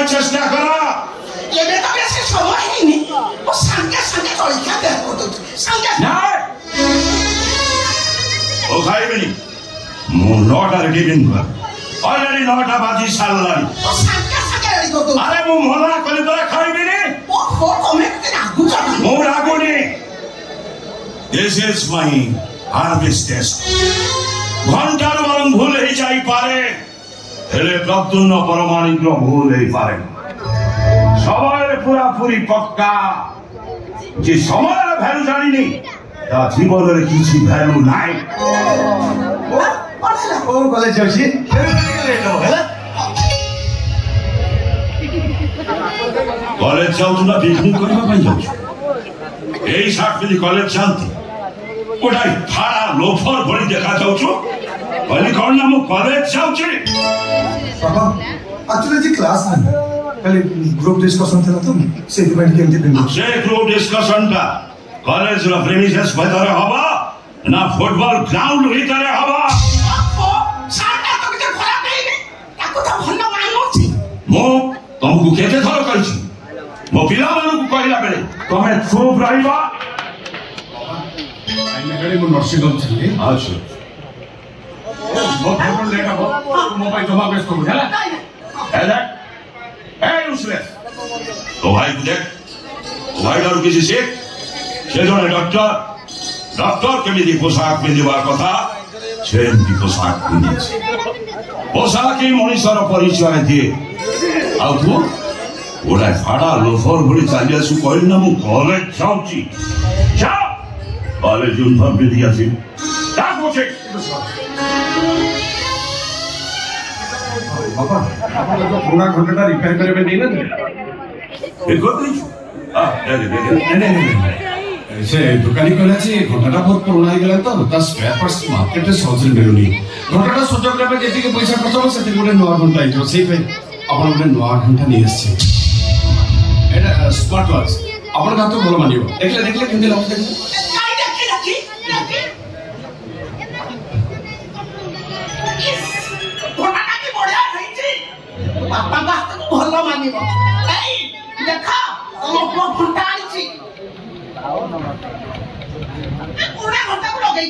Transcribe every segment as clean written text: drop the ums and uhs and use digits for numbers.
ପାଇଁ ଚେଷ୍ଟା କର। ଏବେ ତ ବେଶୀ ସମୟ ହେଇନି, ମୁଁ ସାଙ୍ଗେ ସାଙ୍ଗେ ଜଳଖିଆ ଦେହ କରିଦେଉଛି ସାଙ୍ଗେ। ଓ ଖାଇବିନି, ମୁଁ 9ଟାରେ ଟିଫିନ୍ କର। ଅଲରେଡି 9ଟା ବାଜି ସାରିଲାଣି। ସାଙ୍ଗେ ସାଙ୍ଗେ ରେଡି କରିଦେଉଛି। ଆରେ ମୁଁ ମନା କଲି ପରା ଖାଇବିନି। ତମେ ରାଗୁଛ? ମୁଁ ରାଗୁନି। This is my harvest test. ଘଣ୍ଟାରୁ ବରଂ ଭୁଲ ହେଇଯାଇପାରେ, ହେଲେ ପ୍ରଦ୍ୟୁମ୍ନ ପରମାଣିକ ଭୁଲ ହେଇପାରେ। ସମୟରେ ପୁରାପୁରି ପକ୍କା। ଯେ ସମୟର ଭ୍ୟାଲୁ ଜାଣିନି ତା ଜୀବନରେ କିଛି ଭ୍ୟାଲୁ ନାହିଁ। କୋଉ କଲେଜ ଅଛି? କଲେଜ ଯାଉଛୁ ନା ପିକନିକ କରିବା ପାଇଁ ଯାଉଛୁ? ଏଇ ସାର୍ଟ ପିନ୍ଧି କଲେଜ ଯାଆନ୍ତି? ଗୋଟାଏ ଫାଡ଼ା ଲୋଫର ଭଳି ଦେଖାଯାଉଛୁ। କହିଲି କଣ ନା ମୁଁ କଲେଜ ଯାଉଛି। ବାବା ଆକ୍ଚୁଆଲି ଆଜି କ୍ଲାସ୍ ନାହିଁ, ଖାଲି ଗ୍ରୁପ ଡିସ୍କସନ୍ ଥିଲା ତ ସେଇଥିପାଇଁ କେମିତି ପିନ୍ଧୁ। ସେ ଗ୍ରୁପ ଡିସ୍କସନଟା କଲେଜର ପ୍ରେମିସେସ୍ ଭିତରେ ହବ ନା ଫୁଟବଲ ଗ୍ରାଉଣ୍ଡ ଭିତରେ ହବ? ମୁଁ ତମକୁ କେତେ ଥର କହିଛି, ମୋ ପିଲାମାନଙ୍କୁ କହିଲା ବେଳେ ତମେ ଚୁପ୍ ରହିବ। ମୁଁ ନର୍ସିଂ ହୋମ୍ ଥିଲି। ଆଚ୍ଛା ମୋ ଲେଟ୍ ହବ, ମୋ ପାଇଁ ଜମା ବ୍ୟସ୍ତ ହବୁ ହେଲା। तो भाई देख, भाई डारू किसी से जड़े डॉक्टर डॉक्टर केमी पोशाक पिंधार कथा सेमती पोशाक पिंधि पोशाक ही मनुष्यर परिचय दिए। आ तू गोटे फाड़ा लोफर भली चली आसू कहली ना मु कॉलेज जाऊँगी कॉलेज यूनिफॉर्म पिंधि आसी बाबा पुराना घंटा रिपेयर करबे नहीं ना से दुकानी कहला जे घंटाटा बहुत पुराना हो गला तो ता स्पेयर पार्ट्स मार्केट रे सहज मिलुनी। घंटाटा सजग करबे जेति के पैसा खर्च हो सेति गोटे नवा घंटा आइतो सेई पे आपण गोटे नवा घंटा नहीं आछे। एटा स्मार्ट वॉच आपण का तो भलो मानियो। देखले देखले केंदे लागो देखले बापा का भल मान देखा घंटा आनी पुरा घंटा को लगे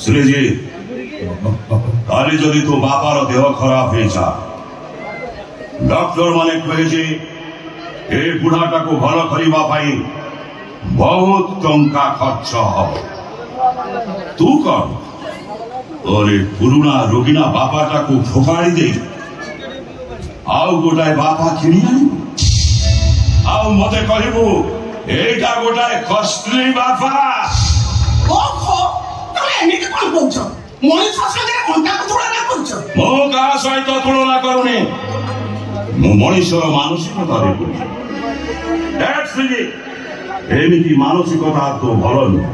श्रीजी काली जदि तो बापार देह खराब हो डॉक्टर माने कहे ए बुढ़ाटा को भल करने बहुत टंका खर्च हो। तू कौन और पुराना रोगिना बापाटा को फोकाड़ी दे आउ गोटाए बापा किणी आउ मते कहबू एटा गोटाए कॉस्टली बापा। मो का सहित तुलना करूनी मु मनुष्यर मानसिकता एमती मानसिकता तो भल नुह।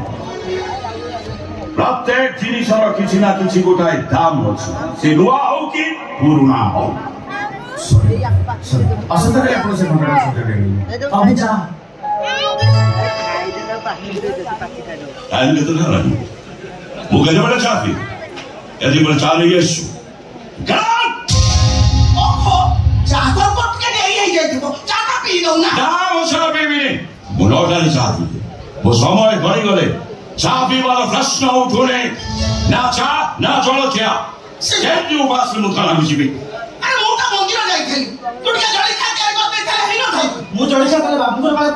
प्रत्येक जिनिसर किसी ना किसी गोटाए दाम अच्छे से नुआ हो कि पुराना हो। मुझे बड़ा चाहती यदि बड़ा चाह रही है वो समय गड़ी गले चा पीवार प्रश्न उठुने ना चा ना जलखिया उपास मुझे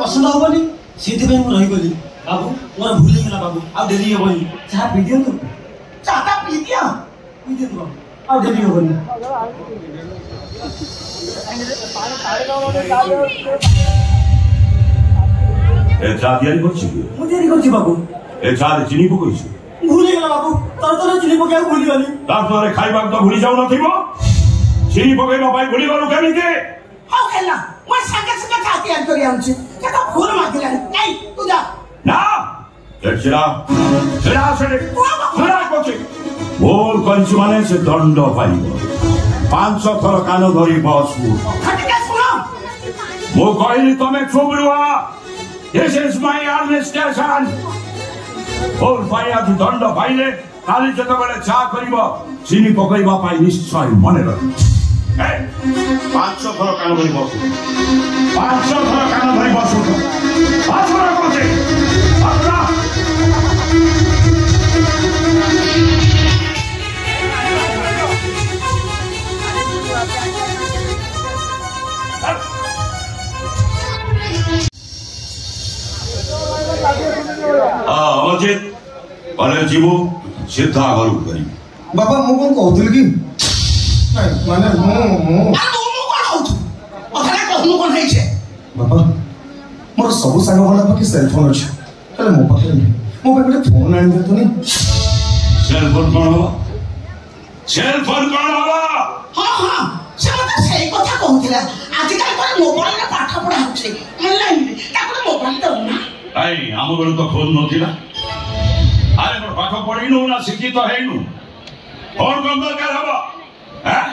पसंद हेनी से रहीगली बाबू मोर भूल गला बाबू आ डेली हेनी चाह पी दियंतु चाहता पी दिया आ डेली हेनी ए चा तैयारी करछि मु तैयारी करछि बाबू ए चा रे चीनी पकइछि भूल गला बाबू तर चीनी पकाय भूल गली तारे खाइबा तो भूली जाउ नथिबो चीनी पकइबा पाई भूली गलु केमिते हाउ खेला मैं संगे संगे चा तैयारी करि आउछि के तो भूल मागिला नहीं तू जा ना चिरा से भूल कंची माने से दंड पाइब 5 थर कान धरी बस वो कहली तुम्हें चुप रुआ। This is my administration. और भाई आज दंड पाइले काली जत बेले चा करिवो चिनी पकइबा पाई निश्चय मने रख। 500 थर कान धरि बसु 500 थर कान धरि बसु आछरा कोते आछरा अजित अरे जीवो सीधा घर करी बाबा मु कोन कहउतल कि माने मु आ तू मु कोन होतु अथरा कहनु कोन है छे बाबा मोर सब सांग वाला पाके सेल फोन अछि तले मो पाके मो पाके फोन आनि दे तनी सेल फोन कोन हवा हां हां से मते सही कथा कहउतिला आजिकल पर मोबाइल रे पाठ पढा होछे ऑनलाइन रे ताको मोबाइल दउ ना आई आम बेल तो फोन नथिला अरे मोर पाठ पढिनु ना शिक्षित हेनु फोन कोन दरकार हवा हैं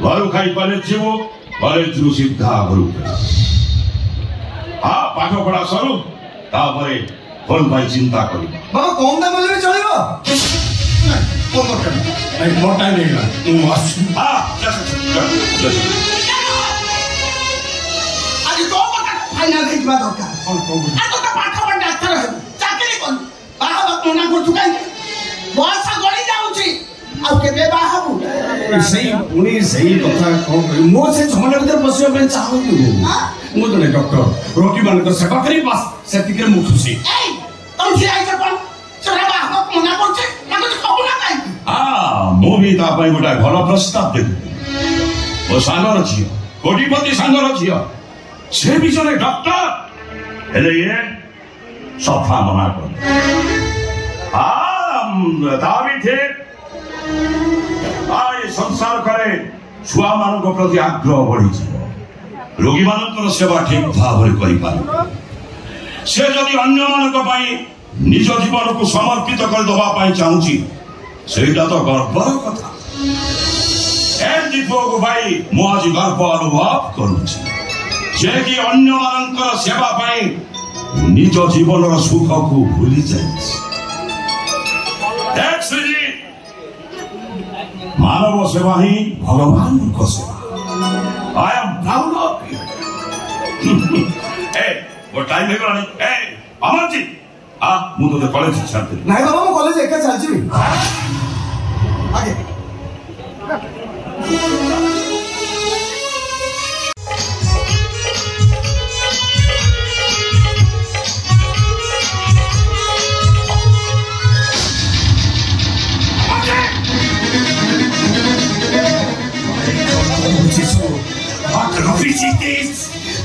घर खाई पाले जीवो सीधा घर हाँ पाठ पढ़ा सरू तापरे फोन भाई चिंता करी बाबा कौन दाम ले चलेबो नहीं फोन कर नहीं मोर टाइम नहीं ना हां जस्ट आज तो बता फाइनल देखबा दरकार आ तो पाठ पढ़ डाक्टर है चाकरी कोन बाहा मना को चुकाई बस गली जाउची आ केबे बाहाबू सही कथा कौन मो से झमेला भीतर बसिया पे चाहू मु जने डॉक्टर रोगी मानकर सेवा करी बस सेतिके मु खुशी ए तुम से आई कोन चोरा बाहा मना करछे ना तो कहू ना काई मु भी ता पई गोटा भलो प्रस्ताव दे ओ सांगर छियो कोटिपति सांगर छियो से भी जने डॉक्टर हेले ये सफा मना कर दाबी थे आए संसार करे छुआ मानक प्रति आग्रह बढ़ी रोगी मानकर सेवा ठीक भाव करि पारे से जदि अन्य मानक पई निज जीवन को समर्पित कर दबा पई चाहूची सेटा तो गर्वर कथा ए दीपक भाई मु आज गर्व अनुभव करूची जे कि अन्य मानकर सेवा पई निज जीवन सुख को भूली जाए मानव सेवा ही भगवान को सेवा I am proud of you ए वो टाइम है रानी ए अमर जी आ मु तो कॉलेज छात्र नहीं बाबा मो कॉलेज एका चलची आगे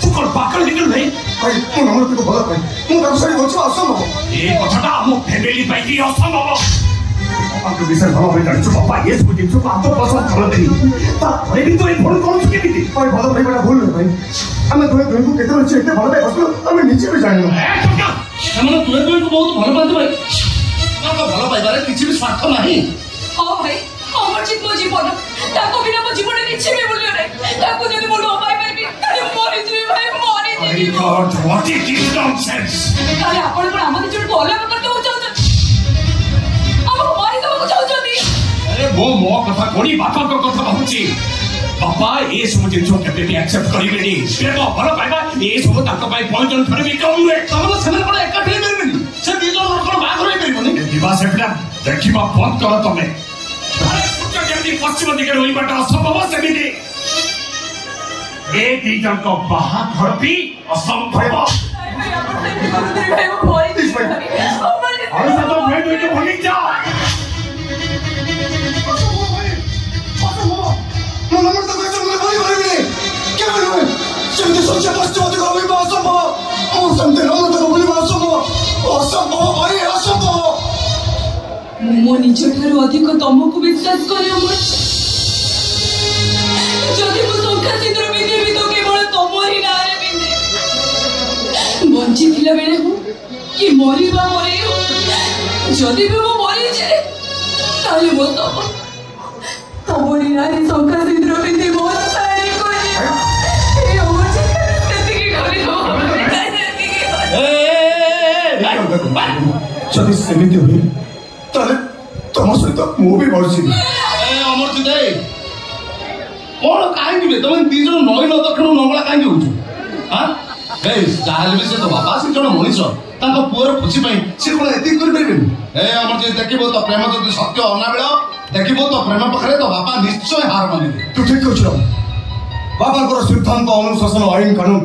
तू कौन पागल निकल नहीं भाई मु नमर को भला भाई मु दर्शनी होछ असंभव ए कथाटा हम फैमिली पाई की असंभव आपके विषय भाव में जानिछु पापा ये सब दिन आप तो पसंद कर देनी ता भाई भी तो ये फोन कौन के भी भाई भला भाई बड़ा भूल भाई हमें दोए दोए को केते अच्छे एते भला भाई बसलो हमें नीचे भी जानिनो ए टका हमने दोए को बहुत भला पाते भाई ताको भला पाइबारे किछि भी स्वार्थ नहीं हां भाई हमर जीवन ताको बिना मो जीवन किछि भी बोलियो रे ताको जदी बोलो भाई परबी ताले मरि जी भाई मरि जी God, what is this nonsense? ताले आपण पण आम दिजण को अलग करते हो चाहत हम मारी दबो चाहत नी अरे वो मो कथा कोनी बापा को कथा कहूची बापा ए सब जिंसो केते भी एक्सेप्ट करिबेनी से तो भलो पाइबा ए सब ताको पाई पॉइंट थरे भी कम रे तमन सेना कोन एकाठी करबेनी से दिजो लोकर बाग होई परिबोनी दिवा सेटा देखिबा बंद कर तमे जल्दी पश्चिम दिखे रोई बाटा असंभव सेमिति ए दीजन को बाहा घर भी असंभव भाई वो मरि जी और सब तो मैं के भूली जा मु नमर तो कैसे मैं भाई भाई क्या भाई जल्दी सोच पश्चिम दिखे रोई बा असंभव और समझे नमर तो बोली बा असंभव भाई असंभव मो निज ठारू अधिक तुमको विश्वास करे अमर जदि मो संख्या सिंदूर बिंदे भी तो केवल तुमरी नारे बिंदे बंची थिला बेले हो कि मरिबा मरे हो जदि भी मो मरि जाए ताले मो तुमरी नारे संख्या सिंदूर बिंदे बहुत सारे कोई ए अमर ଯଦି ସେମିତି ହୁଏ ତାହେଲେ ତମ ସହିତ ମୁଁ ବି ବସିବି। ଅମରଜିତ କଣ କାହିଁକି ବେ ତମେ ଦି ଜଣ ନଈ ନ ଦକ୍ଷିଣ ନଙ୍ଗଳା କାହିଁକି ହଉଛୁ? ଯାହାହେଲେ ବି ସେ ତ ବାବା, ସେ ଜଣେ ମଣିଷ, ତାଙ୍କ ପୁଅର ଖୁସି ପାଇଁ ସେ କଣ ଏତିକି କରିପାରିବେନି? ଅମରଜିତ ଦେଖିବ ତ ପ୍ରେମ ଯଦି ସତ୍ୟ ଅନାବେଳ, ଦେଖିବ ତ ପ୍ରେମ ପାଖରେ ତ ବାପା ନିଶ୍ଚୟ ହାର ମାନିବେ। ତୁ ଠିକ କହୁଛୁ ବାବାଙ୍କର ସିଦ୍ଧାନ୍ତ ଅନୁଶାସନ ଆଇନ କାନୁନ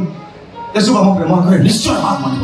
ଏସବୁ ଆମ ପ୍ରେମ ଆଗରେ ନିଶ୍ଚୟ ହାର ମାନିବ।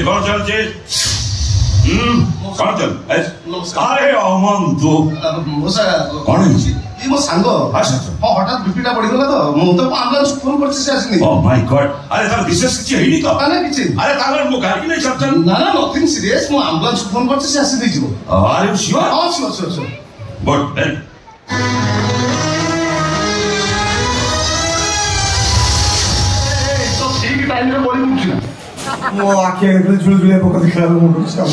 कौन चलते? कौन चल? अरे अमन तू कौन है? ये मो सांग। अच्छा हाँ हठात बीपीटा बढ़ीगला तो मु तो एम्बुलेंस फोन करछि से आसिनी। ओह माय गॉड अरे तार विशेष किछि हेनी तो ना किछि अरे तार मो गाड़ी नहीं चलतन ना नथिंग सीरियस मु एम्बुलेंस फोन करछि से आसी दिजिबो। Are you sure? हां श्योर बट देन तो ठीक टाइम रे बोली मुछि ना ମୋ ଆଖି ଆଗରେ ଝୁଳୁଝୁଳିଆ ପୋକ ଦେଖିଲା ବେଳକୁ ମୁଣ୍ଡ ଖରାପ।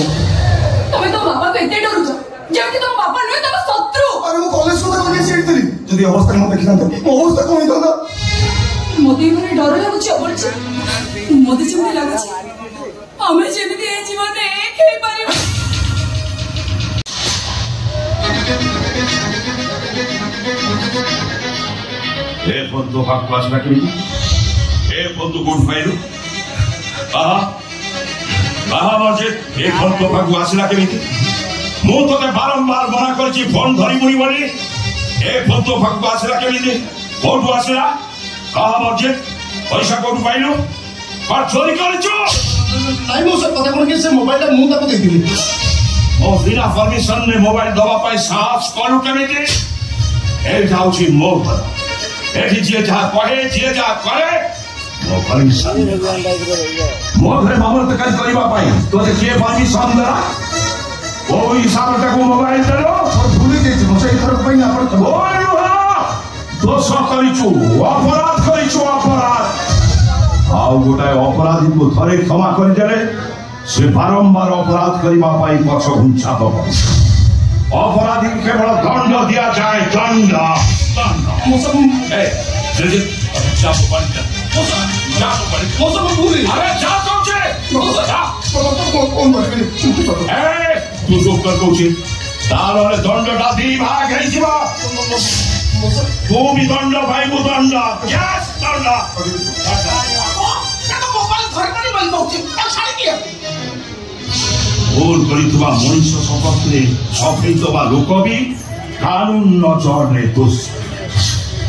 ତମେ ତମ ବାପାକୁ ଏତେ ଡରୁଛ ଯେମିତି ତମ ବାପା ନୁହେଁ ତମ ଶତ୍ରୁ। ଆରେ ମୁଁ କଲେଜ କଥା କହିକି ସେଇଥିଲି ଯଦି ଅବସ୍ଥାରେ ମୁଁ ଦେଖିଥାନ୍ତା ମୋ ଅବସ୍ଥା କଣ ହେଇଥାନ୍ତା? ମତେ ଭାରି ଡର ଲାଗୁଛି ଅବର୍ଚ୍ଛି। ମତେ ଯେମିତି ଲାଗୁଛି ଆମେ ଯେମିତି ଏ ଜୀବନରେ ଏକ ହେଇପାରିବା। ए फोन तो हाथ क्लास में करी ए फोन तो गुड फाइल मस्जिद ए फोन तो भाग आसला केमिति मु तोते बारंबार मना करछि फोन धरी मुनी बनी ए फोन तो भाग आसला केमिति कोठु आसला कहा मस्जिद पैसा कोठु पाइलु पर चोरी करछु नहीं मो सब पता कोन के से मोबाइल मु ताको दे दिली ओ बिना परमिशन ने मोबाइल दवा पाई साहस करू केमिति ए जाउछि मो पर एठी जे जा कहे जे जा करे मो परमिशन मो घरे मामला तक करबा पाई तो जे के परमिशन देला ओ हिसाब तक मोबाइल देलो और भूली जाइछि मो सही तरफ पाई ना आपण ओ युहा दोष करिछु अपराध करिछु अपराध आउ गोटाए अपराधी को थरे क्षमा करि देले से बारंबार अपराध करबा पाई पछ घुंचा दब अपराधी केवल दंड दिया जाए दंड मो सब ए जे चाप पड़ जा मो सब भूली अरे जा तो जे जा कोन बसबे ए तू जो कर कोची तारले दंडटा दी भाग है जीवा तू भी दंड भाई वो दंड यस दंड तो मोबाइल धर कर बंद होछि अब छाड़ी दिया भूल करितबा मनुष्य सपक्षे सफेइतबा लोक भी कानून नजर ने दोष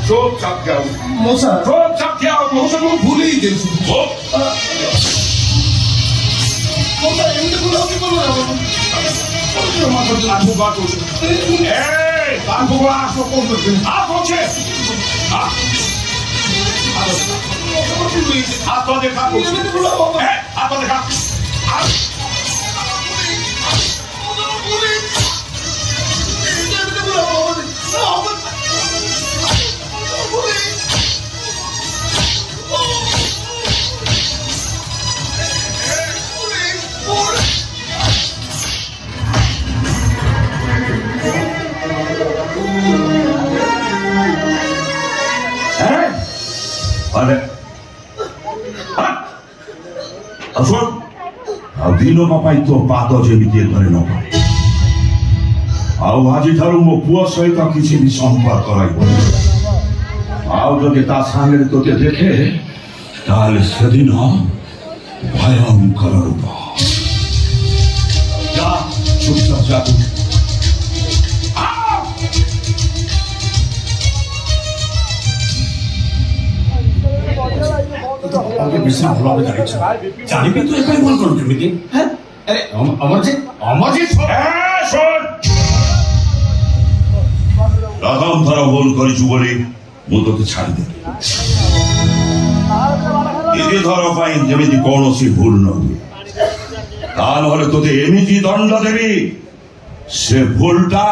चोप चाप जाओ मोसा चोप चाप जाओ मो सब भूली गेछु चोप मोसा एंड भूलो कि बोलो आठो बात हो ए आठो बात को कौन करते आप पहुंचे हां हाथ तो देखा कुछ ए हाथ तो देखा अरे दिन पाई तो पाद जमीती घरे न आज मो पुओ सहित किसी भी संपर्क आदि सागे तोते देखे से दिन भयंकर रूप जा चुपचाप जा बापा के विषय भल भाव जानी जानी तू एक फोन करू केमिति हैं अरे अमरजीत प्रथम थर फोन करिछु बोली मु तो छाड़ी दे द्वितीय थर पाई जेमिति कौनसी भूल न हुए ताहले तोते एमिति दंड देवी से भूलटा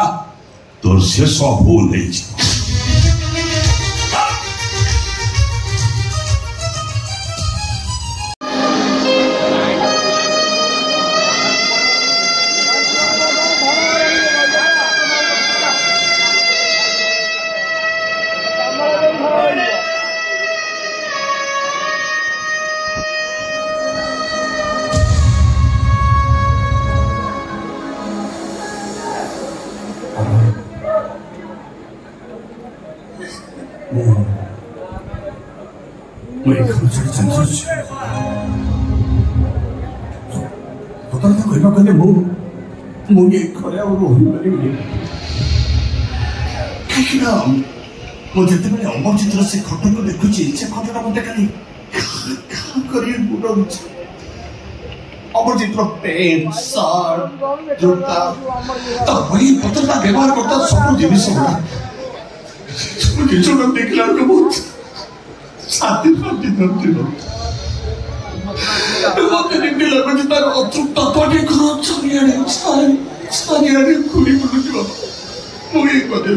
तोर शेष भूल होइछि मुझे अमरजीत से खट को देखुची से खटा मत खाली अमरजीत पेंट शर्ट जूता तो वही पत्रता व्यवहार करता सब जिनिस गुड़ा देखला को बहुत शांति धरती मते लगुच तार अतृप्त पटे घर चारियाड़े खुली बुलुच मुझे कदे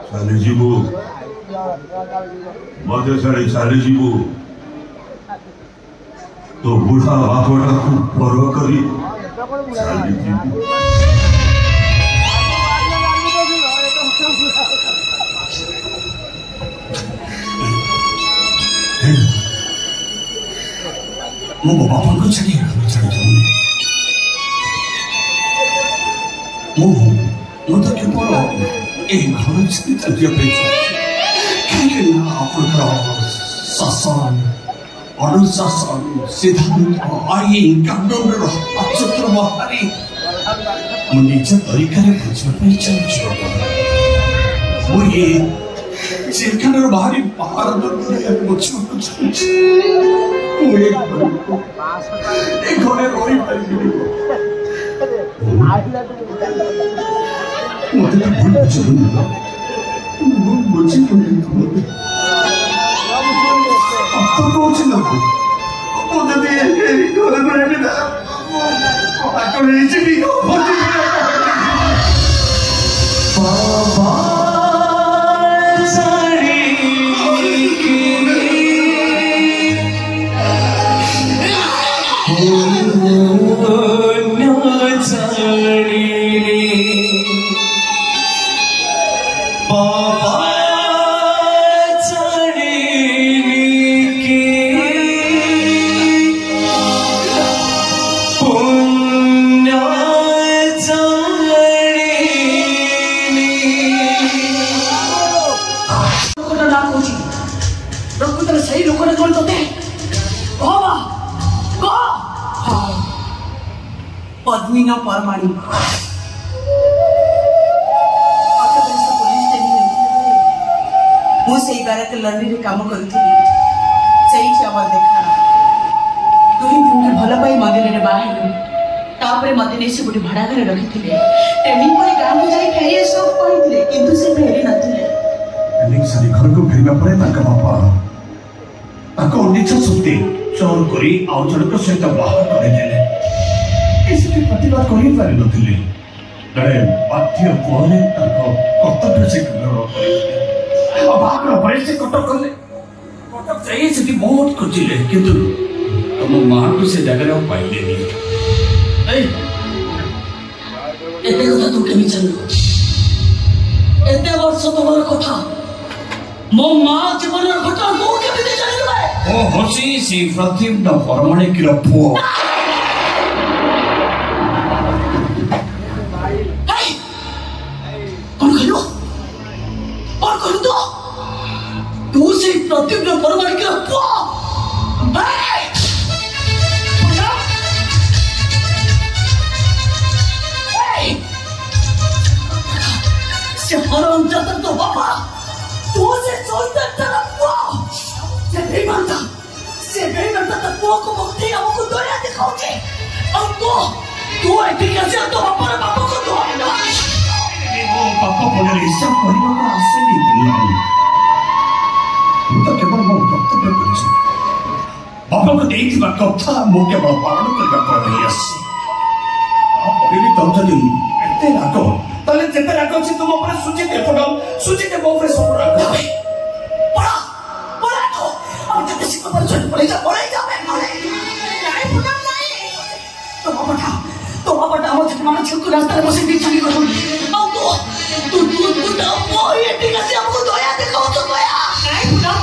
साली जीवू मत साली जीवू तो बुढ़ा हाथोटा को परवा करी साली जीवू मो बापा को छड़ी जाऊंगी मो तो केवल एक घर से चलिए कहीं शासन अनुशासन सिद्धांत आईन कानून अचत्र बाहरी मो निज तरीका बुझाई चलुँ मुझे जेखान बाहरी बाहर बुझा घरे रही पारि मत बुझी पद्मीना परमाणी मुझे बारक लंडी रे काम करी देखा तुम तुमके भल पाई मंदिर में बाहर तापर मत नहीं से गोटे भाड़ा घर रखी ट्रेनिंग पर गाँव को जाई फेरी सब कहते किंतु से फेरी नथिले ट्रेनिंग सारी घर को फेरना पड़े ताका बापा ताको निच सुते चोर करी आउ जणक सहित बाहर करे देले किसी प्रतिवाद कर पारि नथिले गरे बाध्य कोने ताको कर्तव्य से कर बाहर पर से कटक करले कटक चाहिए से बहुत खोजिले किंतु तुम मां को से जगह पाइले नहीं एते कथा तू केमी जानलो एते वर्ष तोर कथा मो मां जीवन कथा तू केमी जानले ओ होसी सी प्रतिज्ञा परमाणे की पुओ प्रतिज्ञा परमाणु के पुओ को भक्ति हमको दया दिखाउछे और तू एठी कैसे तो बापर बाप को दो ओ बापा बोले हिसाब करबा को आसेनी तो केवल मो कर्तव्य करिछि बापा को देइथिबा कथा मो केवल पालन करबा पड़ै आसी अबे तो जदी एते राग ताले जेते राग अछि तुम ऊपर सुचित एपडम सुचित मो ऊपर सब राग पड़ा पड़ा तो अब जते सिक पर चढ़ पड़े जा मैं नहीं पुनम नहीं तो बाबा हम जते माने छकु रास्ता में बसे बिछानी को अब तू वो ये ठीक है हमको दया दिखाओ तो दया नहीं पुनम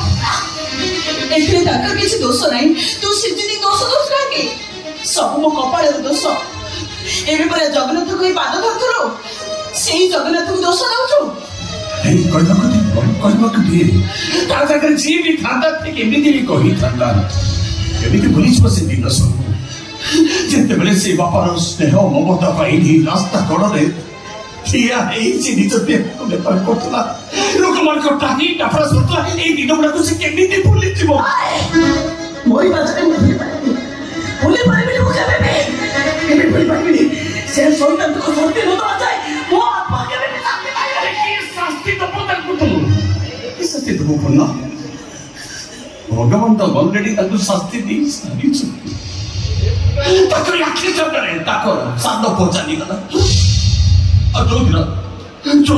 एथे ताकर किछि दोष नहीं तू सिद्धि दोष काके सब मो कपाळ दोष एबे पर जगन्नाथ को पाद धरथरो सेही जगन्नाथ को दोष लाउछु ए कहबा को दिए ता जाकर जी भी थांदा ठीक एमिति भी कहि थांदा एमिति पुलिस बसे दिन सब जेते बेले से बापार स्नेह ममता पाइनी रास्ता कड़े ठिया एइछि निज देह को बेपार करतला लोक मन को टाकी टाफरा सुतला ए दिन गुडा को से केमिति भूली जीवो मोरी बाजरे भूली पाइबे लोक केबे भूली पाइबे से सोइता तो सोते न तो आजाय वो आत्मा केबे शांति पाइबे की शास्ति तो पता कुतु की शास्ति तो कोना भगवान तो ऑलरेडी ताकू शास्ति दी ताको यात्री चंदरे ताको सानो पहुंचानी गला और जो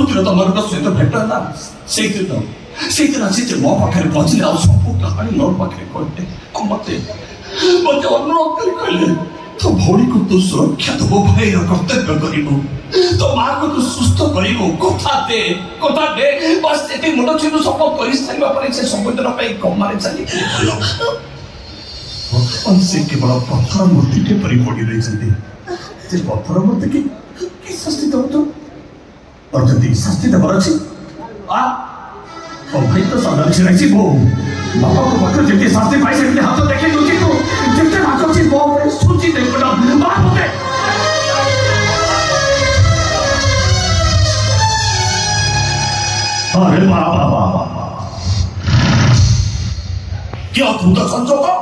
दिन तमर को सहित भेट होला से दिन आसी जे मो पाखरे पहुंचले आ सब कहानी मोर पाखरे कोटे मते अनुरोध कर कहले तो भौरी को तू सुरक्षा दबो भाई कर्तव्य करिबो तो मां को तू सुस्थ करिबो कथा दे बस एते मुंड छिनु सब करि साइबा परे से संबोधन पाई कमारे चली भगवान से केवल पत्थर मूर्ति के परि पड़ी रही जे पत्थर मूर्ति की शास्ति दो तो और जदी शास्ति दबर अछि आ ओ भाई तो सादा छिराई छी बो बाबा को पत्थर जेते शास्ति पाई से हाथ देखे दोची तो जेते हाथ छी बो सूची देखो ना बात होते अरे बाबा क्या तू तो संजोग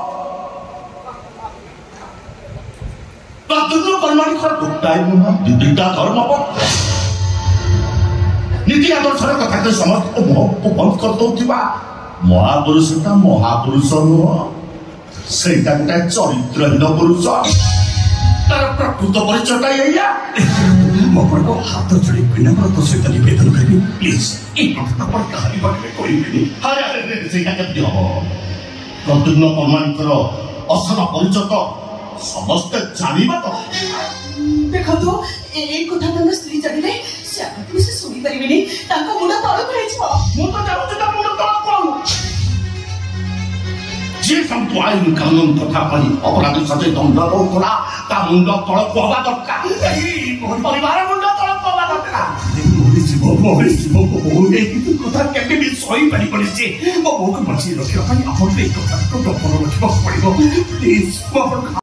परमाणु दुटा धर्म नीति आदर्श कथा तो समस्त को बंद कर दौथिबा महापुरुषटा महापुरुष नुह से गोटे चरित्रहीन पुरुष तार प्रकृत परिचयटा मो हाथ जोड़ी विनम्रता सहित निवेदन करी प्लीज एक कथा पर कहानी पाखे कहबेनी अरे सेटा केमती हम प्रतिदिन परमाणुकर असल परिचय तो समस्त जानिबा तो देखो तो एक कथा तंग स्त्री जानिले से आगत से सुनी परिबेनी ताको मुंड तळ करे छ मु तो जाऊ ता मुंड तळ कोन जे सम तो आईन कानून कथा परि अपराधी सते दंड रोकला ता मुंड तळ कोबा दरकार एही परिवार मुंड तळ कोबा दरकार मोरी जीव को बोले कि कथा केबे भी सही पड़ी पड़ी से मो को बची रखियो पई अपन पे कथा को डपर रखियो पड़िबो प्लीज मो